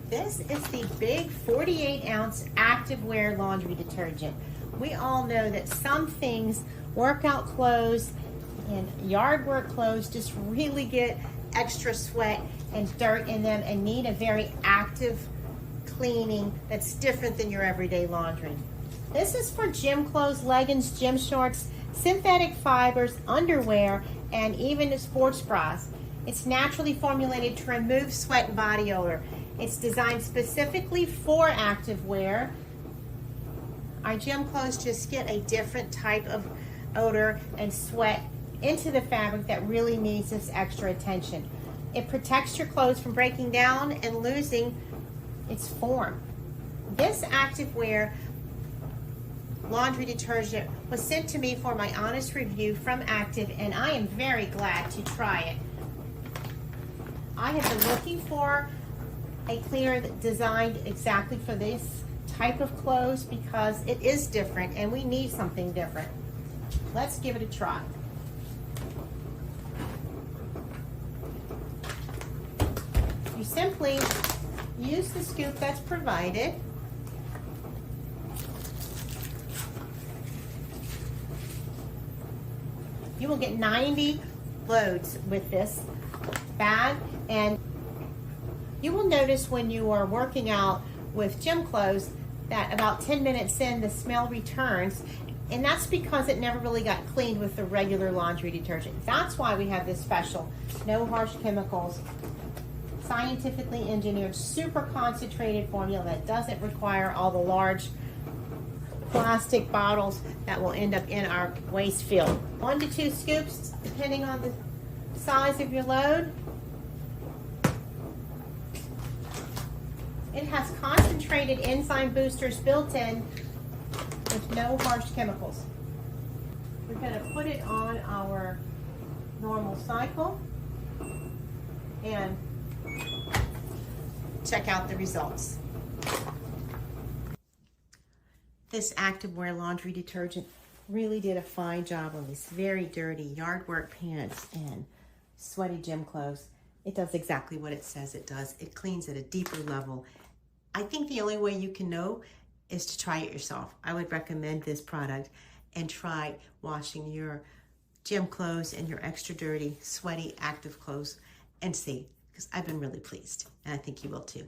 This is the big 48-ounce Activewear laundry detergent. We all know that some things, workout clothes and yard work clothes, just really get extra sweat and dirt in them and need a very active cleaning that's different than your everyday laundry. This is for gym clothes, leggings, gym shorts, synthetic fibers, underwear, and even sports bras. It's naturally formulated to remove sweat and body odor. It's designed specifically for activewear. Our gym clothes just get a different type of odor and sweat into the fabric that really needs this extra attention. It protects your clothes from breaking down and losing its form. This activewear laundry detergent was sent to me for my honest review from Active, and I am very glad to try it. I have been looking for a cleaner designed exactly for this type of clothes because it is different and we need something different. Let's give it a try. You simply use the scoop that's provided. You will get 90 loads with this bag, and you will notice when you are working out with gym clothes that about 10 minutes in the smell returns, and that's because it never really got cleaned with the regular laundry detergent. That's why we have this special, no harsh chemicals, scientifically engineered, super concentrated formula that doesn't require all the large plastic bottles that will end up in our waste field. 1 to 2 scoops, depending on the size of your load. It has concentrated enzyme boosters built in with no harsh chemicals. We're going to put it on our normal cycle and check out the results. This Activewear laundry detergent really did a fine job on these very dirty yard work pants and sweaty gym clothes. It does exactly what it says it does. It cleans at a deeper level. I think the only way you can know is to try it yourself. I would recommend this product and try washing your gym clothes and your extra dirty, sweaty, active clothes and see, because I've been really pleased, and I think you will too.